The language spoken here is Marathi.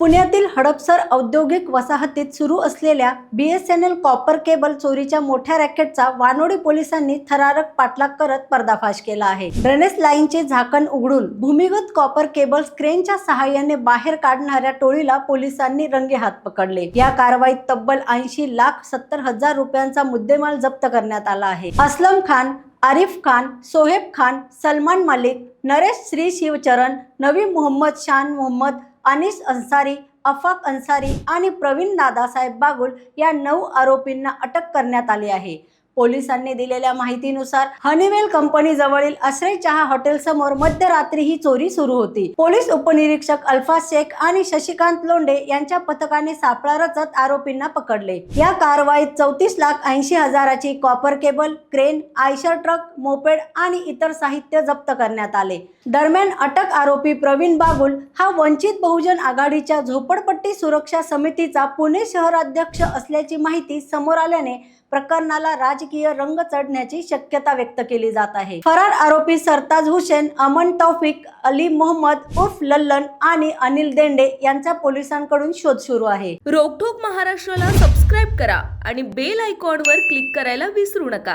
पुण्यातील हडपसर औद्योगिक वसाहतीत सुरू असलेल्या BSNL कॉपर केबल चोरीच्या मोठ्या रॅकेटचा वानोडी पोलिसांनी थरारक पाठलाग करत पर्दाफाश केला आहे। ड्रेनेज लाईनचे झाकण उघडून भूमिगत कॉपर केबल्स क्रेनच्या सहाय्याने बाहेर काढणाऱ्या टोळीला पोलिसांनी रंगेहात पकडले। या कारवाईत तब्बल 80,70,000 रुपयांचा मुद्देमाल जप्त करण्यात आला आहे। असलम खान, आरिफ खान, सोहेब खान, सलमान मलिक, नरेश श्री शिवचरण, नवी मोहम्मद शान मोहम्मद, अनीस अन्सारी, अफाक अन्सारी आणि प्रवीण दादासाहेब बागुल या 9 आरोपींना अटक करण्यात आली आहे। पोलिसांनी दिलेल्या माहितीनुसार हनीवेल कंपनी जवळील आश्रय चहा हॉटेल समोर मध्यरात्री ही चोरी सुरू होती। पोलीस उपनिरीक्षक अल्फाज शेख आणि शशिकांत लोंढे यांच्या पथकाने सापळा रचत आरोपींना पकडले। या कारवाईत 34,80,000ची copper cable, crane, Eicher truck, moped आणि इतर साहित्य जप्त करण्यात आले। दरम्यान अटक आरोपी प्रवीण बागुल हा वंचित बहुजन आघाडीच्या झोपडपट्टी सुरक्षा समितीचा पुणे शहराध्यक्ष असल्याची माहिती समोर आल्याने प्रकरणाला राजकीय रंग चढण्याची शक्यता व्यक्त केली जात आहे। फरार आरोपी सरताज हुसेन, अमन तौफिक, अली मोहम्मद उर्फ लल्लन आणि अनिल देंडे यांचा पोलिसांकडून शोध सुरू आहे। रोकठोक महाराष्ट्राला सबस्क्राईब करा आणि बेल आयकॉनवर क्लिक करायला विसरू नका।